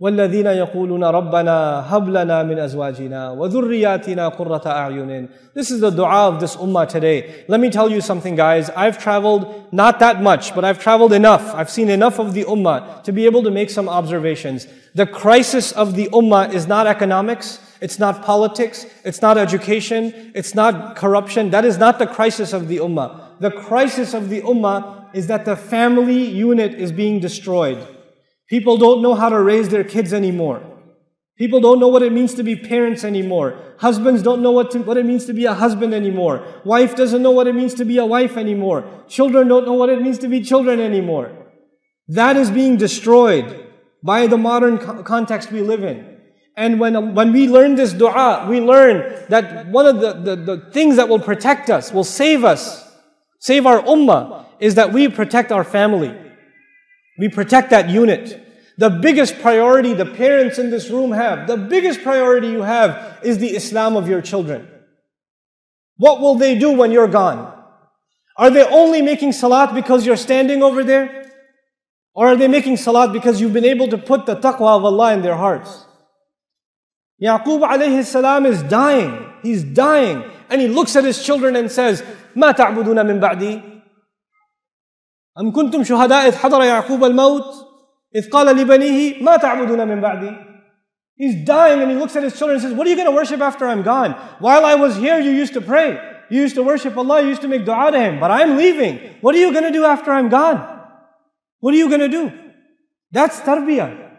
وَالَّذِينَ يَقُولُونَ رَبَّنَا هَبْ لَنَا مِنْ أَزْوَاجِنَا وَذُرِّيَّاتِنَا قُرَّةَ أَعْيُنٍ. This is the dua of this ummah today. Let me tell you something, guys. I've traveled not that much, but I've traveled enough. I've seen enough of the ummah to be able to make some observations. The crisis of the ummah is not economics, it's not politics, it's not education, it's not corruption. That is not the crisis of the ummah. The crisis of the ummah is that the family unit is being destroyed. People don't know how to raise their kids anymore. People don't know what it means to be parents anymore. Husbands don't know what it means to be a husband anymore. Wife doesn't know what it means to be a wife anymore. Children don't know what it means to be children anymore. That is being destroyed by the modern context we live in. And when we learn this dua, we learn that one of the things that will protect us, will save us, save our ummah, is that we protect our family. We protect that unit. The biggest priority the parents in this room have, the biggest priority you have is the Islam of your children. What will they do when you're gone? Are they only making salat because you're standing over there? Or are they making salat because you've been able to put the taqwa of Allah in their hearts? Yaqub alayhi salam is dying. He's dying. And he looks at his children and says, مَا تَعْبُدُونَ مِن بَعْدِي أَمْ كُنْتُمْ شُهَدَاءَ إِذْ حَضَرَ يَعْقُوبَ الْمَوْتِ إِذْ قَالَ لِبَنِيهِ مَا تَعْبُدُونَ مِن بَعْدِي. He's dying and he looks at his children and says, what are you going to worship after I'm gone? While I was here, you used to pray. You used to worship Allah. You used to make dua to Him. But I'm leaving. What are you going to do after I'm gone? What are you going to do? That's tarbiyah.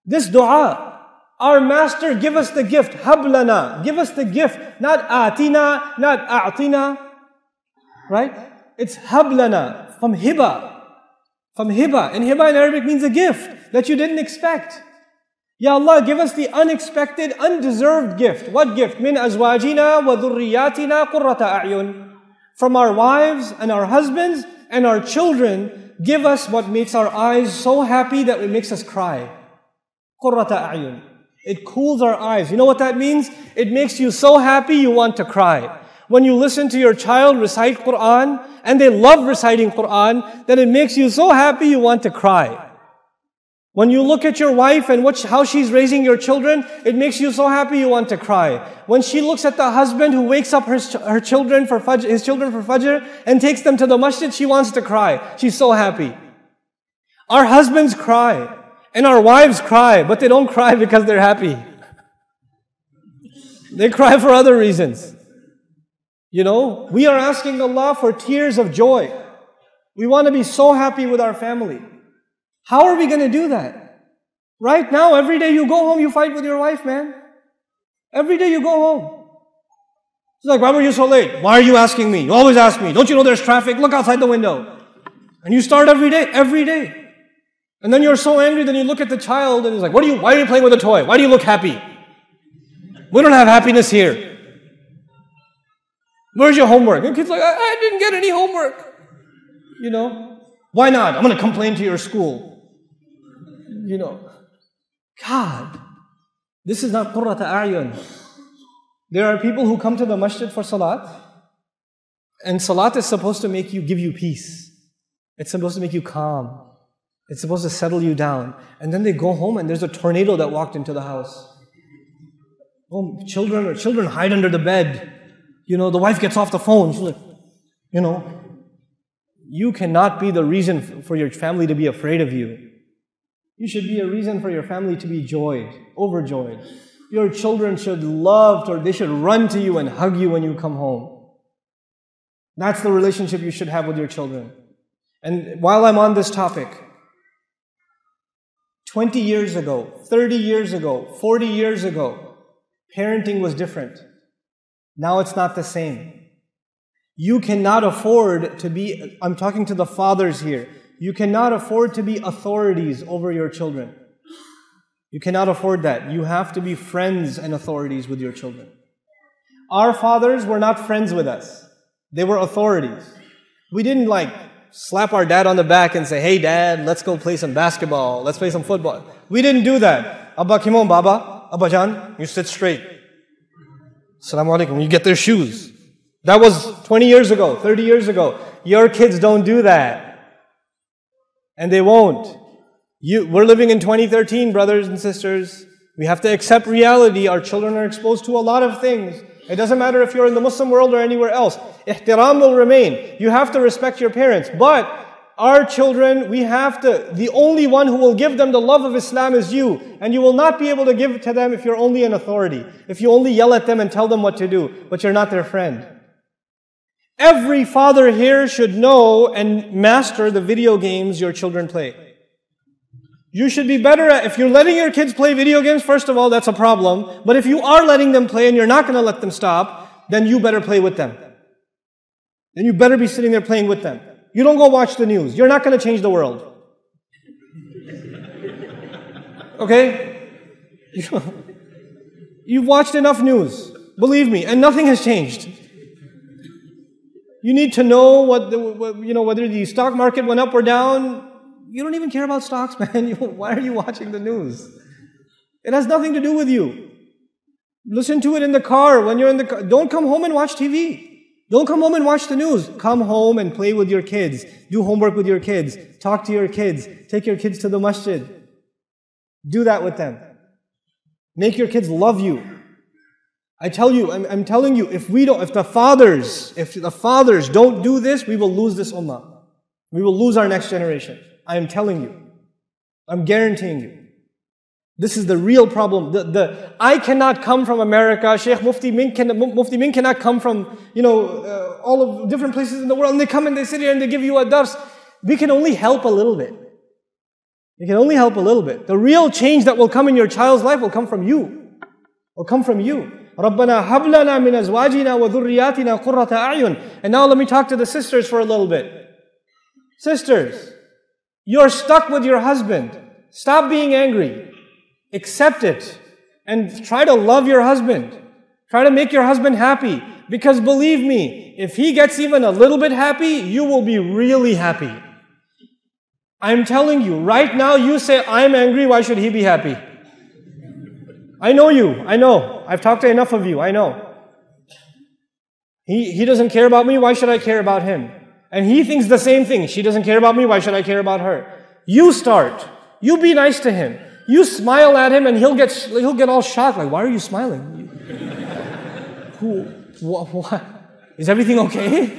This dua, our Master, give us the gift. Hab lana. Give us the gift. Not atina, not a'tina. Right? It's hab lana, from hiba. From hiba. And hiba in Arabic means a gift that you didn't expect. Ya Allah, give us the unexpected, undeserved gift. What gift? Min azwâcinâ wa zurriyyâtinâ kurrate a'yun. From our wives and our husbands and our children, give us what makes our eyes so happy that it makes us cry. Kurrate a'yun. It cools our eyes. You know what that means? It makes you so happy you want to cry. When you listen to your child recite Quran, and they love reciting Quran, then it makes you so happy you want to cry. When you look at your wife and how she's raising your children, it makes you so happy you want to cry. When she looks at the husband who wakes up his children for Fajr and takes them to the masjid, she wants to cry. She's so happy. Our husbands cry and our wives cry, but they don't cry because they're happy. They cry for other reasons. You know, we are asking Allah for tears of joy. We want to be so happy with our family. How are we going to do that? Right now, every day you go home, you fight with your wife, man. Every day you go home. It's like, why were you so late? Why are you asking me? You always ask me. Don't you know there's traffic? Look outside the window. And you start every day. And then you're so angry, then you look at the child and he's like, why are you playing with a toy? Why do you look happy? We don't have happiness here. Where's your homework? And the kid's like, I didn't get any homework. You know, why not? I'm going to complain to your school. You know, God, this is not kurrate a'yun. There are people who come to the masjid for salat, and salat is supposed to give you peace. It's supposed to make you calm. It's supposed to settle you down. And then they go home and there's a tornado that walked into the house. Oh, children hide under the bed. You know, the wife gets off the phone. She's like, you know, you cannot be the reason for your family to be afraid of you. You should be a reason for your family to be overjoyed. Your children should they should run to you and hug you when you come home. That's the relationship you should have with your children. And while I'm on this topic, 20 years ago, 30 years ago, 40 years ago, parenting was different. Now it's not the same. You cannot afford to be, I'm talking to the fathers here, you cannot afford to be authorities over your children. You cannot afford that. You have to be friends and authorities with your children. Our fathers were not friends with us. They were authorities. We didn't slap our dad on the back and say, hey dad, let's go play some basketball, let's play some football. We didn't do that. Abba Kimon Baba, Abba Jan, you sit straight. Assalamu alaikum. You get their shoes. That was 20 years ago, 30 years ago. Your kids don't do that. And they won't. We're living in 2013, brothers and sisters. We have to accept reality. Our children are exposed to a lot of things. It doesn't matter if you're in the Muslim world or anywhere else. Ihtiram will remain. You have to respect your parents. But our children, the only one who will give them the love of Islam is you. And you will not be able to give it to them if you're only an authority. If you only yell at them and tell them what to do, but you're not their friend. Every father here should know and master the video games your children play. You should be better at, if you're letting your kids play video games, first of all, that's a problem. But if you are letting them play and you're not going to let them stop, then you better play with them. Then you better be sitting there playing with them. You don't go watch the news. You're not going to change the world. Okay? You've watched enough news. Believe me, and nothing has changed. You need to know whether the stock market went up or down. You don't even care about stocks, man. Why are you watching the news? It has nothing to do with you. Listen to it in the car, when you're in the car. Don't come home and watch TV. Don't come home and watch the news. Come home and play with your kids. Do homework with your kids. Talk to your kids. Take your kids to the masjid. Do that with them. Make your kids love you. I tell you, I'm telling you, if the fathers don't do this, we will lose this ummah. We will lose our next generation. I am telling you. I'm guaranteeing you. This is the real problem. I cannot come from America. Sheikh Mufti Min cannot come from, all of different places in the world. And they come and they sit here and they give you a dars. We can only help a little bit. We can only help a little bit. The real change that will come in your child's life will come from you. Will come from you. رَبَّنَا هَبْ لَنَا مِنْ ezvâcinâ وَذُرِّيّâtinâ kurrate aydınlığı. And now let me talk to the sisters for a little bit. Sisters, you're stuck with your husband. Stop being angry. Accept it. And try to love your husband. Try to make your husband happy. Because believe me, if he gets even a little bit happy, you will be really happy. I'm telling you, right now you say, I'm angry, why should he be happy? I know you. I know. I've talked to enough of you. I know. He doesn't care about me, why should I care about him? And he thinks the same thing. She doesn't care about me, why should I care about her? You start. You be nice to him. You smile at him and he'll get all shocked. Like, why are you smiling? What? Is everything okay?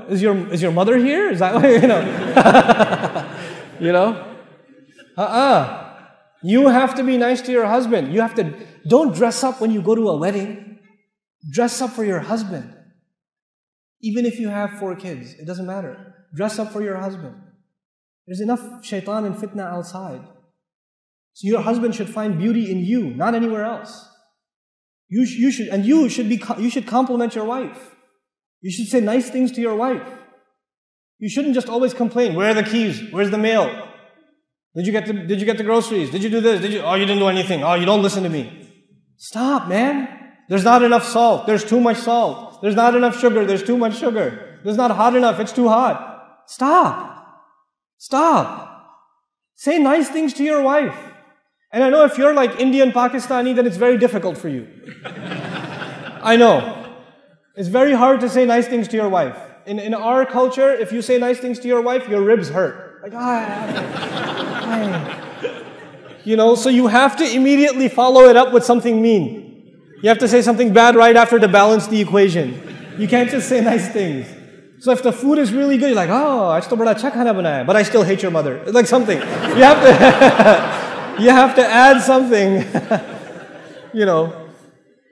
Is your mother here? Is that You have to be nice to your husband. Don't dress up when you go to a wedding. Dress up for your husband. Even if you have 4 kids, it doesn't matter. Dress up for your husband. There's enough shaitan and fitna outside. So your husband should find beauty in you, not anywhere else. You should compliment your wife. You should say nice things to your wife. You shouldn't just always complain. Where are the keys? Where's the mail? Did you get the groceries? Did you do this? Oh, you didn't do anything. Oh, you don't listen to me. Stop, man. There's not enough salt. There's too much salt. There's not enough sugar. There's too much sugar. There's not hot enough. It's too hot. Stop. Say nice things to your wife. And I know if you're like Indian, Pakistani, then it's very difficult for you. I know. It's very hard to say nice things to your wife. In our culture, if you say nice things to your wife, your ribs hurt. Like, so you have to immediately follow it up with something mean. You have to say something bad right after to balance the equation. You can't just say nice things. So if the food is really good, you're like, oh, aaj to bada acha khana banaya, but I still hate your mother. It's like something. You have to add something.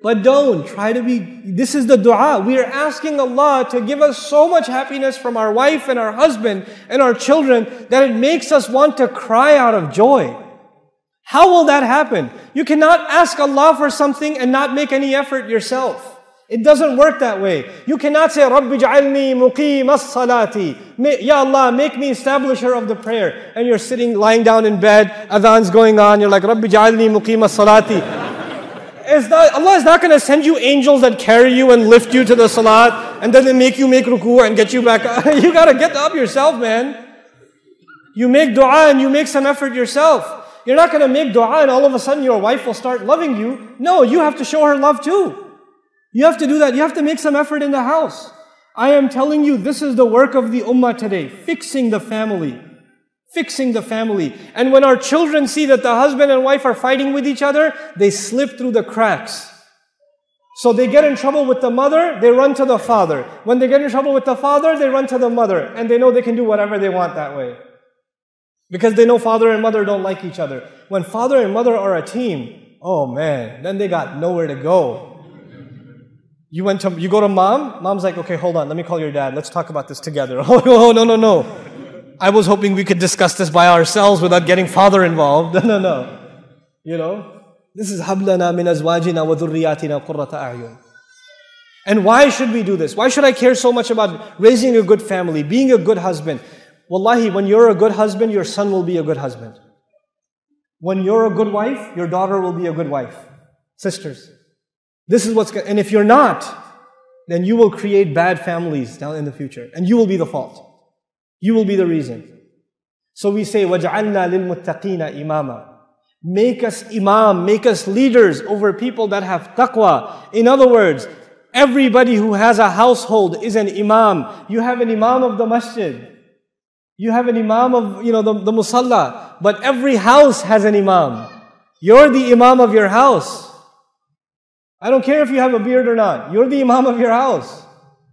But don't try to be, this is the dua. We are asking Allah to give us so much happiness from our wife and our husband and our children that it makes us want to cry out of joy. How will that happen? You cannot ask Allah for something and not make any effort yourself. It doesn't work that way. You cannot say, Rabbi ja'alni muqimas-salati. Ya Allah, make me establisher of the prayer. And you're lying down in bed, adhan's going on, you're like, Rabbi ja'alni muqimas-salati. Allah is not going to send you angels that carry you and lift you to the salat and then they make you make ruku and get you back up. You got to get up yourself, man. You make dua and you make some effort yourself. You're not going to make dua and all of a sudden your wife will start loving you. No, you have to show her love too. You have to do that. You have to make some effort in the house. I am telling you, this is the work of the ummah today. Fixing the family. fixing the family. And when our children see that the husband and wife are fighting with each other, they slip through the cracks. So they get in trouble with the mother, they run to the father. When they get in trouble with the father, they run to the mother. And they know they can do whatever they want that way. Because they know father and mother don't like each other. When father and mother are a team, oh man, then they got nowhere to go. You go to mom, mom's like, okay, hold on, let me call your dad, let's talk about this together. Oh, no. I was hoping we could discuss this by ourselves without getting father involved. No. You know? This is هَبْ لَنَا مِنْ أَزْوَاجِنَا وَذُرِّيَّاتِنَا قُرَّةَ أَعْيُنٍ. And why should we do this? Why should I care so much about raising a good family, being a good husband? Wallahi, when you're a good husband, your son will be a good husband. When you're a good wife, your daughter will be a good wife. Sisters. This is and if you're not, then you will create bad families down in the future. And you will be the fault. You will be the reason. So we say, vec'alnâ muttakîne imâmâ. Make us imam, make us leaders over people that have taqwa. In other words, everybody who has a household is an imam. You have an imam of the masjid. You have an imam of, the musalla. But every house has an imam. You're the imam of your house. I don't care if you have a beard or not. You're the imam of your house.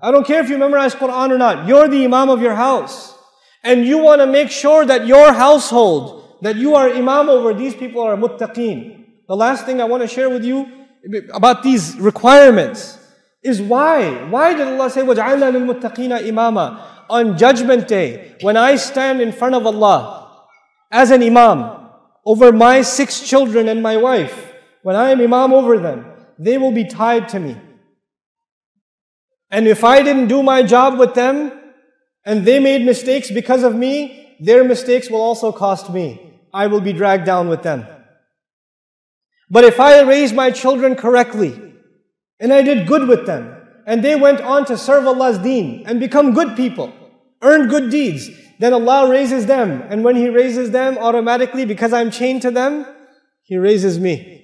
I don't care if you memorize Quran or not. You're the imam of your house. And you want to make sure that your household, that you are imam over, these people are muttakîne. The last thing I want to share with you about these requirements is why. Why did Allah say, vec'alnâ muttakîne imâmâ? On Judgment Day, when I stand in front of Allah as an imam over my 6 children and my wife, when I am imam over them, they will be tied to me. And if I didn't do my job with them, and they made mistakes because of me, their mistakes will also cost me. I will be dragged down with them. But if I raised my children correctly, and I did good with them, and they went on to serve Allah's deen, and become good people, earn good deeds, then Allah raises them. And when He raises them, automatically, because I'm chained to them, He raises me.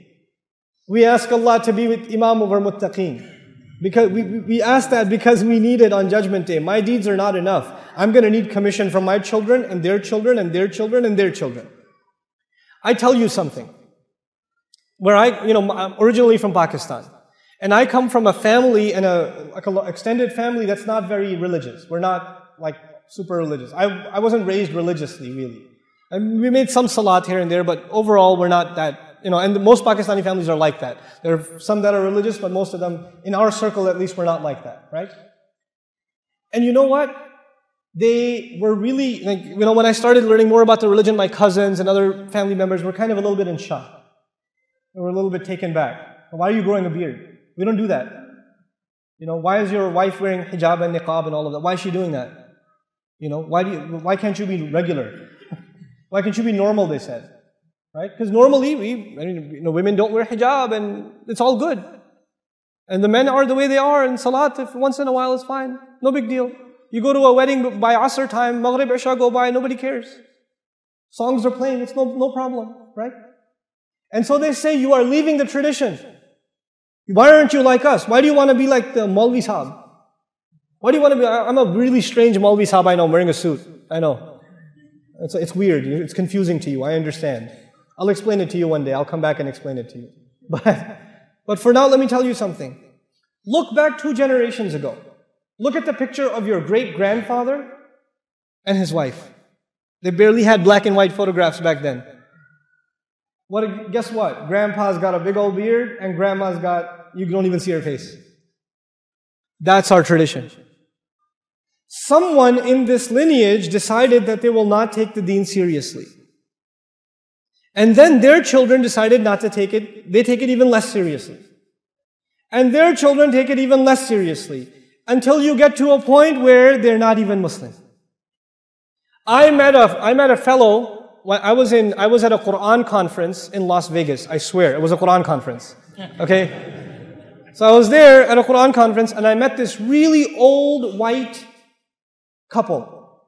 We ask Allah to be with imam over muttaqeen. Because we ask that because we need it on Judgment Day. My deeds are not enough. I'm going to need commission from my children and their children and their children and their children. I tell you something. I'm originally from Pakistan. And I come from a family and an extended family that's not very religious. We're not super religious. I wasn't raised religiously, really. And we made some salat here and there, but overall we're not that. And most Pakistani families are like that. There are some that are religious, but most of them, in our circle at least, we're not like that, right? And you know what? They were really, when I started learning more about the religion, my cousins and other family members were kind of a little bit in shock. They were a little bit taken back. Why are you growing a beard? We don't do that. Why is your wife wearing hijab and niqab and all of that? Why is she doing that? Why can't you be regular? Why can't you be normal, they said. Right? Because normally, women don't wear hijab and it's all good. And the men are the way they are, and salat, if once in a while is fine. No big deal. You go to a wedding by Asr time, Maghrib, Isha go by, nobody cares. Songs are playing, it's no problem, right? And so they say, you are leaving the tradition. Why aren't you like us? Why do you want to be like the Maulvi Sahab? Why do you want to be, I'm a really strange Maulvi Sahab, I know, I'm wearing a suit. I know. It's weird, it's confusing to you, I understand. I'll explain it to you one day. I'll come back and explain it to you. But for now, let me tell you something. Look back 2 generations ago. Look at the picture of your great-grandfather and his wife. They barely had black and white photographs back then. Guess what? Grandpa's got a big old beard and grandma's you don't even see her face. That's our tradition. Someone in this lineage decided that they will not take the deen seriously. And then their children decided not to take it. They take it even less seriously. And their children take it even less seriously. Until you get to a point where they're not even Muslim. I met a fellow, I was at a Quran conference in Las Vegas. I swear, it was a Quran conference. Okay? So I was there at a Quran conference and I met this really old white couple.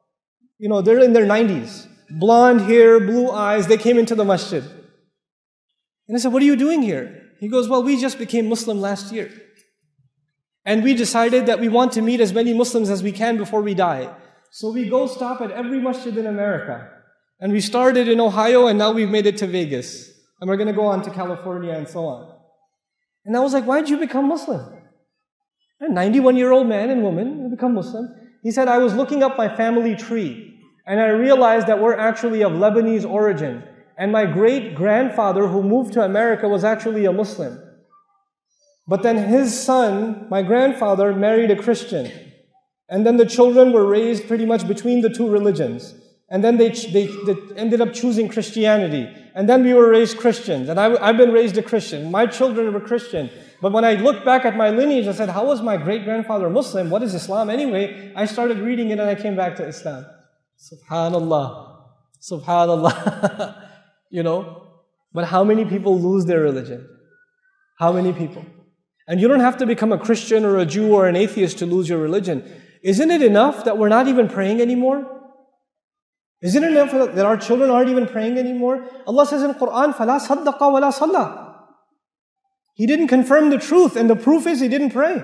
They're in their 90s. Blonde hair, blue eyes, they came into the masjid. And I said, what are you doing here? He goes, well, we just became Muslim last year. And we decided that we want to meet as many Muslims as we can before we die. So we go stop at every masjid in America. And we started in Ohio and now we've made it to Vegas. And we're going to go on to California and so on. And I was like, why did you become Muslim? A 91-year-old man and woman become Muslim. He said, I was looking up my family tree and I realized that we're actually of Lebanese origin. And my great-grandfather who moved to America was actually a Muslim. But then his son, my grandfather, married a Christian. And then the children were raised pretty much between the two religions. And then they ended up choosing Christianity. And then we were raised Christians. And I've been raised a Christian. My children were Christian. But when I looked back at my lineage, I said, how was my great-grandfather Muslim? What is Islam anyway? I started reading it and I came back to Islam. Subhanallah. Subhanallah. You know? But how many people lose their religion? How many people? And you don't have to become a Christian or a Jew or an atheist to lose your religion. Isn't it enough that we're not even praying anymore? Isn't it enough that our children aren't even praying anymore? Allah says in the Quran, فَلَا صَدَّقَ وَلَا صَلَّى. He didn't confirm the truth, and the proof is he didn't pray.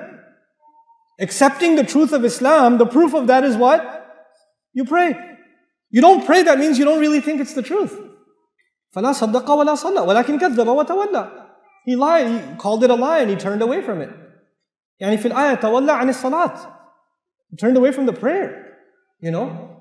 Accepting the truth of Islam, the proof of that is what? You pray. You don't pray, that means you don't really think it's the truth. فَلَا صَدَّقَ وَلَا صَلَّى وَلَكِنْ كَذَّبَ وَتَوَلَّى. He lied, he called it a lie, and he turned away from it. يعني في الآية تولى عن الصلاة. He turned away from the prayer. You know?